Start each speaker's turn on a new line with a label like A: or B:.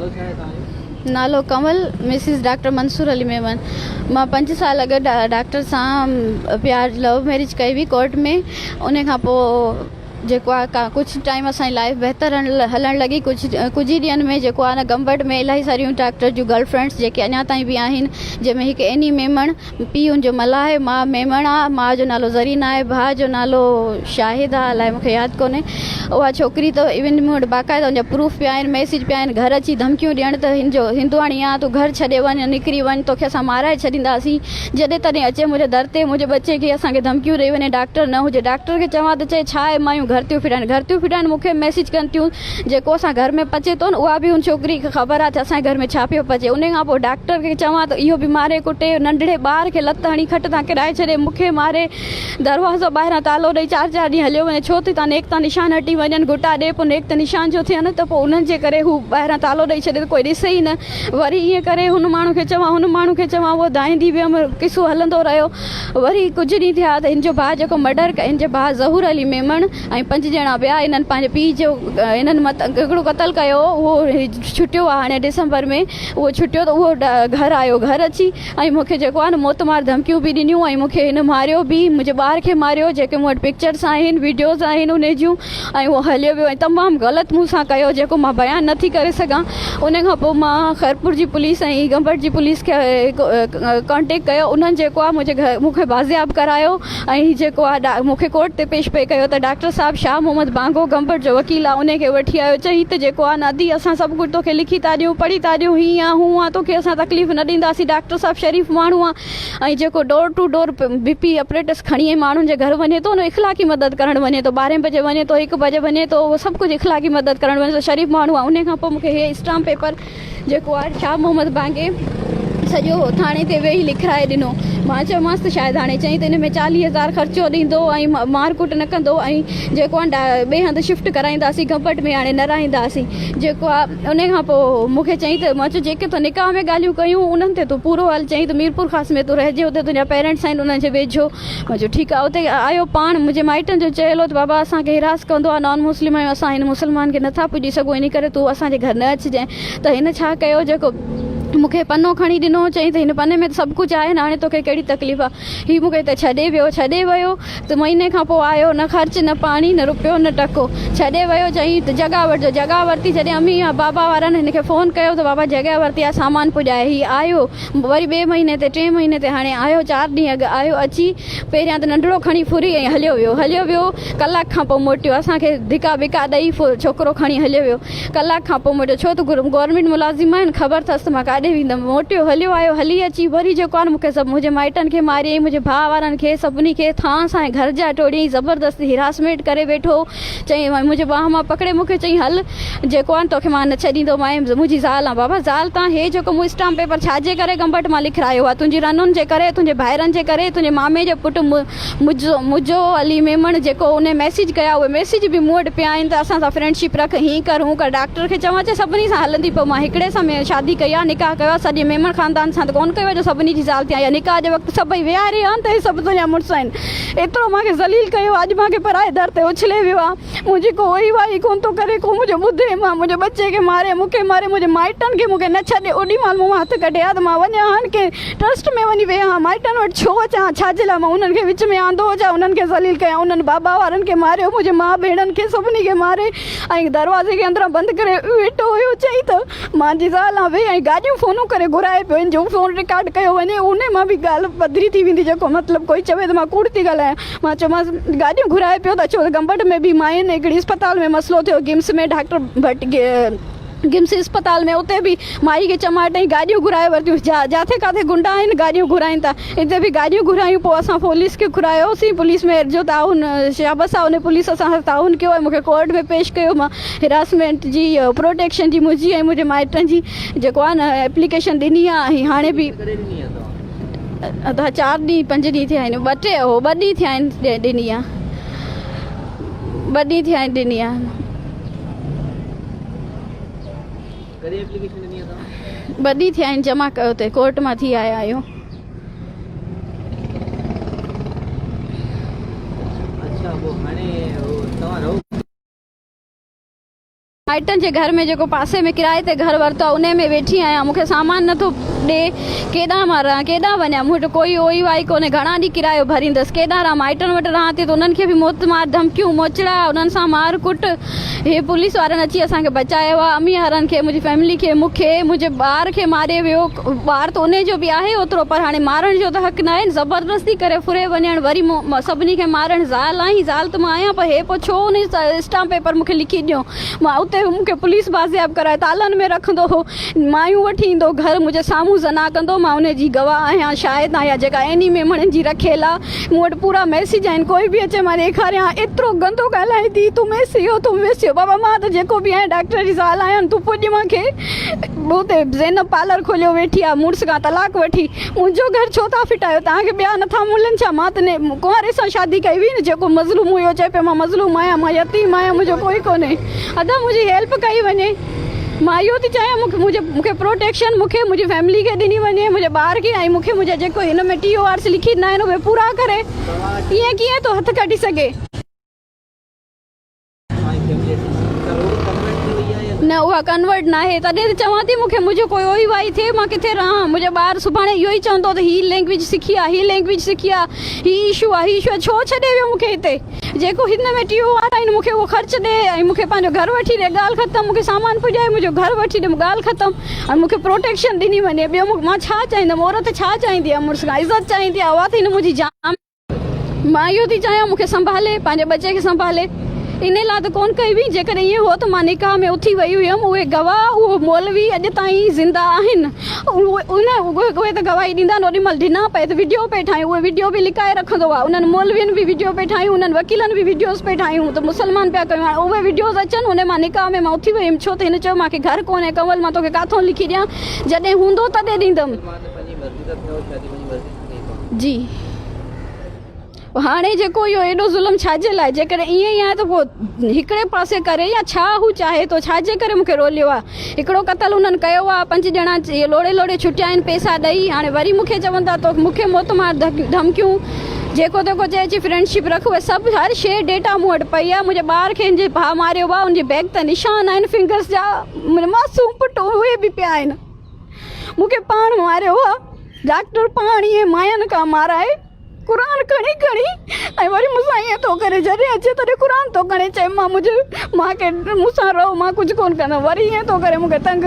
A: नालो छा आहे तव्हांजो?
B: नालो कमल, मिसिस डॉक्टर मंसूर अली मेमन। मां 5 साल अॻु डॉक्टर सां प्यार लव मैरिज कई हुई कोर्ट में। उन खां पोइ जेको आहे कुझु टाइम असांजी लाइफ बहितर हलणु लॻी। कुझु ई ॾींहंनि में जेको आहे न गंबट में इलाही सारियूं डॉक्टर जूं गर्लफ्रेंड्स जेके अञा ताईं बि आहिनि, जंहिंमें हिकु एनी मेमण, पीउ हुनजो मल्हा आहे, मां मेमण आहे, माउ जो नालो ज़रीन आहे, भाउ जो नालो शाहिद आहे, अलाए मूंखे यादि कोन्हे। उहा छोकिरी त इवन मूं वटि बाक़ाइदा हुनजा प्रूफ पिया आहिनि, मैसेज पिया आहिनि, घर अची धमकियूं ॾियण त हिनजो हिंदुआणी आहे, तूं घर छॾे वञ, निकिरी वञ, तोखे असां माराए छॾींदासीं, जॾहिं तॾहिं अचे मुंहिंजे दर ते मुंहिंजे बचे खे असांखे धमकियूं ॾेई वञे, डॉक्टर न हुजे। डॉक्टर खे चवां त चए छा आहे, मायूं घर थियूं फिटाइनि मूंखे मैसेज कनि थियूं, जेको असां घर में पचे थो न उहा बि हुन छोकिरी खे ख़बर आहे त असांजे घर में छा पियो पचे। उन खां पोइ डॉक्टर खे चवां त इहो बि मारे कुटे, नंढड़े ॿार खे लत हणी खट तां किराए छॾे, मूंखे मारे, दरवाज़ो ॿाहिरां तालो ॾेई 4 ॾींहं हलियो वञे, छो थी तव्हां नेक तां निशान हटी वञनि, घुटा ॾे पोइ नेक त निशान जो थियनि, त पोइ उन्हनि जे करे हू ॿाहिरां तालो ॾेई छॾे त कोई ॾिसे ई न। वरी ईअं करे हुन माण्हू खे चवां उहो दाईंदी वियमि, किसो हलंदो रहियो। वरी कुझु ॾींहं थिया त हिन जो भाउ जेको मर्डर, हिन जो भाउ ज़हूर अली मेमण ऐं 5 ॼणा ॿिया, इन्हनि पंहिंजे पीउ जो इन्हनि हिकिड़ो क़तल कयो, उहो छुटियो आहे हाणे डिसंबर में, उहो छुटियो त उहो घर आयो, घर अची ऐं मूंखे जेको आहे न मोतमार धमकियूं बि ॾिनियूं ऐं मूंखे हिन मारियो बि, मुंहिंजे ॿार खे मारियो, जेके मूं वटि पिक्चर्स आहिनि, वीडियोज़ आहिनि उन जूं, ऐं उहो हलियो वियो ऐं तमामु ग़लति मूं सां कयो, जेको मां बयानु नथी करे सघां। उन खां पोइ मां खैरपुर जी पुलिस ऐं गंबट जी पुलिस खे कॉन्टेक्ट कयो, उन्हनि जेको आहे मूंखे बाज़ियाब करायो ऐं जेको आहे मूंखे कोर्ट ते पेश पे कयो त डॉक्टर साहब शाह मोहम्मद बांगो गंबट जो वकील आहे, उनखे वठी आयो, चई त जेको आहे नदी असां सभु कुझु तोखे लिखी था ॾियूं, पढ़ी था ॾियूं, हीअं आहे हूअं आहे, तोखे असां तकलीफ़ न ॾींदासीं, डॉक्टर साहब शरीफ़ माण्हू आहे ऐं जेको door to door BP operators खणी माण्हुनि जे घर वञे थो न, इख़लाक़ी मदद करणु वञे थो, 12 बजे वञे थो, 1 बजे वञे थो, उहो सभु कुझु इख़लाक़ी मदद करणु वञे थो, शरीफ़ माण्हू आहे। उन खां पोइ मूंखे हे स्टाम्प पेपर जेको आहे शाह मोहम्मद बांगे सॼो थाणे ते वेही लिखाए ॾिनो। मां चयोमांसि त शायदि हाणे चई त हिन में 40,000 ख़र्चो ॾींदो ऐं मारकुट न कंदो ऐं जेको आहे ॿिए हंधि शिफ्ट कराईंदासीं, गंबट में हाणे न रहंदासीं, जेको आहे। उन खां पोइ मूंखे चई त मां चयो जेके तो निकाह में ॻाल्हियूं कयूं उन्हनि ते तूं पूरो हल, चई त मीरपुर ख़ास में तूं रहिजे, हुते तुंहिंजा पेरेंट्स आहिनि उन्हनि जे वेझो। मां चयो ठीकु आहे। उते आयो पाण मुंहिंजे माइटनि जो चयलो त बाबा असांखे हिरास कंदो आहे, नॉन मुस्लिम आहियूं असां, हिन मुस्लमान खे नथा पुॼी सघूं, इन करे तूं असांजे घर न अचिजांइ। त हिन छा कयो, जेको मूंखे पनो खणी ॾिनो, चई त हिन पने में त सभु कुझु आहे न, हाणे तोखे कहिड़ी तकलीफ़ आहे। हीउ मूंखे हिते छॾे वियो त महीने खां पोइ आयो, न ख़र्च न पाणी न रुपयो न टको, छॾे वियो। चई त जॻह वठिजो, जॻह वरिती, जॾहिं अम्मी बाबा वारनि हिनखे फ़ोन कयो त बाबा जॻह वरिती आहे, सामान पुॼाए, हीउ आयो वरी 2 महीने ते 3 महीने ते हाणे आयो, 4 ॾींहं अॻु आयो, अची पहिरियां त नंढड़ो खणी फुरी ऐं हलियो वियो, कलाक खां पोइ मोटियो, असांखे धिका बिका ॾेई छोकिरो खणी हलियो वियो, कलाक खां पोइ मोटियो, छो त गवर्नमेंट मुलाज़िम आहिनि, ख़बर अथसि त मां काॾे वेंदमि। मोटियो, हलियो आयो, हली अची वरी जेको आहे मूंखे सभु मुंहिंजे माइटनि खे मारियईं, मुंहिंजे भाउ वारनि खे, सभिनी खे थां सां घर जा टोड़ियईं, ज़बरदस्ती हिरासमेंट करे वेठो। चई मुंहिंजे बाह मां पकड़े मूंखे चई हल जेको आहे तोखे मां न छॾींदो, मां मुंहिंजी ज़ाल आहे। बाबा ज़ाल तव्हां हे जेको मूं स्टाम्प पेपर छाजे करे गंबट मां लिखायो आहे, तुंहिंजी रनुनि जे करे, तुंहिंजे भाइरनि जे करे, तुंहिंजे मामे जो पुटु मुझो अली मेमण जेको उन मैसेज कया, उहे मैसेज बि मूं वटि पिया आहिनि त असां सां फ्रेंडशिप रख, हीअं कर हूं कर। डॉक्टर खे चवां चे सभिनी सां हलंदी पियो, मां हिकिड़े सां शादी कई आहे, निकाह कयो आहे, सॼे मेमण ख़ानदान सां त कोन कयो जो सभिनी जी ज़ाल थिया, या निकाह जे वक़्तु सभई विहारे आहिनि त हे सभु तुंहिंजा मुड़ुस आहिनि। एतिरो मूंखे ज़लील कयो, अॼु मूंखे पराए दर ते उछले वियो आहे, मुंहिंजी को वाई कोन थो करे, को मुंहिंजो ॿुधे, मां मुंहिंजे बचे खे मारे, मूंखे मारे, मुंहिंजे माइटनि खे मूंखे न छॾे। ओॾी महिल मूं हथु कढिया त मां वञा हाणे के ट्रस्ट में वञी वेहा, माइटनि वटि छो अचां, छाजे लाइ मां उन्हनि खे विच में आंदो हुजां, उन्हनि खे ज़लील कयां, उन्हनि बाबा वारनि खे मारियो, मुंहिंजे माउ भेणनि खे सभिनी खे मारे ऐं दरवाज़े खे अंदरां बंदि करे वेठो हुयो। चई त मुंहिंजी ज़ाल आहे वेही ऐं गाॾियूं फ़ोनूं करे घुराए पियो, इन जो फ़ोन रिकॉर्ड कयो वञे, उन मां बि ॻाल्हि पधरी थी वेंदी, जेको मतिलबु कोई चवे त मां कूड़ थी ॻाल्हायां। मां चयोमांसि गाॾियूं घुराए पियो त अचो, गंबट में बि माइन हिकिड़ी अस्पताल में मसइलो थियो, गिम्स में डॉक्टर भट गिम्स अस्पताल में, उते बि माई खे चमाटई गाॾियूं घुराए वरितियूं, जिथे किथे गुंडा आहिनि गाॾियूं घुराइनि था, हिते बि गाॾियूं घुरायूं। पोइ असां पुलिस खे घुरायोसीं, पुलिस में जो ताउन शाबस आहे, उन पुलिस असां ताउन कयो ऐं मूंखे कोर्ट में पेश कयो। मां हिरासमेंट जी प्रोटेक्शन जी मुंहिंजी ऐं मुंहिंजे माइटनि जी जेको आहे न एप्लीकेशन ॾिनी आहे, ऐं हाणे बि 4 ॾींहं 5 ॾींहं थिया आहिनि, 2 ॾींहं थिया आहिनि ॾिनी आहे, 2 ॾींहं थिया आहिनि ॾिनी आहे। 2 ॾींहं थिया आहिनि जमा कयो, ते कोर्ट मां थी आया आहियूं।
A: अच्छा, वो हाणे तव्हां रहो
B: माइटनि जे घर में जेको पासे में किराए ते घर वरितो आहे उन में वेठी आहियां। मूंखे सामान नथो ॾे, केॾां मां रहां, केॾां वञा, मूं वटि कोई ओई वाई कोन्हे। घणा ॾींहं किरायो भरींदसि, केॾां रहां, माइटनि वटि रहां थी त उन्हनि खे बि मौत मार धमकियूं मोचड़ा, उन्हनि सां मार कुट। हे पुलिस वारनि अची असांखे बचायो आहे, अमी वारनि खे, मुंहिंजी फैमिली खे, मूंखे, मुंहिंजे ॿार खे मारे वियो। ॿार त उन जो बि आहे ओतिरो, पर हाणे मारण जो त हक़ न आहे। ज़बरदस्ती करे फुरे वञणु, वरी सभिनी खे मारण। ज़ाल आई, ज़ाल त मां आहियां, पर हे पोइ छो उन स्टाम्प पेपर मूंखे लिखी ॾियो। मां उते मूंखे पुलिस बाज़ियाब कराए तालनि में रखंदो हो, मायूं वठी ईंदो घर, मुंहिंजे साम्हूं ज़ना कंदो। मां उन जी गवाह आहियां, शायदि आहियां, जेका एनी मेमणनि जी रखियल आहे। मूं वटि पूरा मैसेज आहिनि, कोई बि अचे मां ॾेखारियां। एतिरो गंदो ॻाल्हाए थी, तूं मैसी हो, तूं मैसी हो। बाबा मां त जेको बि आहियां डॉक्टर जी ज़ाल आहियां, तूं पुॼ मूंखे। उते ज़ैनब पार्लर खोलियो वेठी आहे, मुड़ुस खां तलाक वठी। मुंहिंजो घर छो था फिटायो, तव्हांखे ॿिया नथा मिलनि छा? मां त कुंवारे सां शादी कई हुई न, जेको मज़लूम हुयो चए पियो मां मज़लूम आहियां, मां यतीम आहियां, मुंहिंजो कोई कोन्हे। अदा मुंहिंजी हेल्प कई वञे। मां इहो थी चाहियां, मूंखे प्रोटेक्शन मूंखे मुंहिंजी फैमिली खे ॾिनी वञे, मुंहिंजे ॿार खे, ऐं मूंखे मुंहिंजा जेको हिन में TORs लिखी ॾिना आहिनि उहे पूरा करे। ईअं कीअं थो हथु कढी सघे? न उहा कन्वर्ट न आहे, तॾहिं त चवां थी मूंखे मुंहिंजो कोई ओई वाई थिए, मां किथे रहां। मुंहिंजो ॿार सुभाणे इहो ई चवंदो त ही लैंग्वेज सिखी आहे, ही लैंग्वेज सिखी आहे, ही इशू आहे, ही इशू आहे। छो छॾे वियो मूंखे हिते? जेको हिन में TOR आहिनि मूंखे उहो ख़र्चु ॾे, ऐं मूंखे पंहिंजो घर वठी ॾे, ॻाल्हि ख़तमु। मूंखे सामान पुॼाए, मुंहिंजो घर वठी ॾे, ॻाल्हि ख़तमु। ऐं मूंखे प्रोटेक्शन ॾिनी वञे। ॿियो मां छा चाहींदमि? औरत छा चाहींदी आहे? मुड़ुस खां इज़त चाहींदी आहे, उहा थी न मुंहिंजी जान। मां इहो थी चाहियां मूंखे संभाले, पंहिंजे बचे खे संभाले। इन लाइ त कोन कई हुई। जेकॾहिं ईअं हो त मां निकाह में उथी वई हुयमि। उहे गवाह, उहो मौलवी अॼु ताईं ज़िंदा आहिनि। उहे त गवाही ॾींदा न, ओॾी महिल ॾिना पए त वीडियो पे ठाहियूं, उहे वीडियो बि लिकाए रखंदो आहे। उन्हनि मौलवियुनि बि वीडियो पे ठाहियूं, उन्हनि वकीलनि बि वीडियोस पे ठाहियूं, त मुस्लमान पिया कयूं। हाणे उहे वीडियोस अचनि, उन मां निकाह में मां उथी वई हुयमि। छो त हिन चयो मूंखे घर कोन्हे, कंवल मां तोखे काथों लिखी ॾियां, जॾहिं हूंदो तॾहिं ॾींदमि। जी हाणे जेको इहो एॾो ज़ुल्म छाजे लाइ? जेकॾहिं ईअं ई आहे त पोइ हिकिड़े पासे करे, या छा हू चाहे थो, छाजे करे मूंखे रोलियो आहे? हिकिड़ो क़तल हुननि कयो आहे, 5 ॼणा लोड़े लोड़े छुटिया आहिनि पैसा ॾेई। हाणे वरी मूंखे चवंदा तो मूंखे मौत मार धमकियूं, जेको तेको चए अची फ्रेंडशिप रख। उहे सभु हर शइ डेटा मूं वटि पई आहे। मुंहिंजे ॿार खे हिनजे भाउ मारियो आहे, हुनजे बैग त निशान आहिनि फिंगर्स जा, मुंहिंजे मासूम पुटु उहे बि पिया आहिनि। मूंखे पाण मारियो आहे, डॉक्टर पाण ईअं मायनि खां माराए, क़ुर खणी खणी, ऐं वरी मूंसां ईअं थो करे। जॾहिं अचे तॾहिं क़ुर थो खणे, चए मां मूंखे मूंसां रहो, मां कुझु कोन कंदमि। वरी ईअं थो करे मूंखे तंग।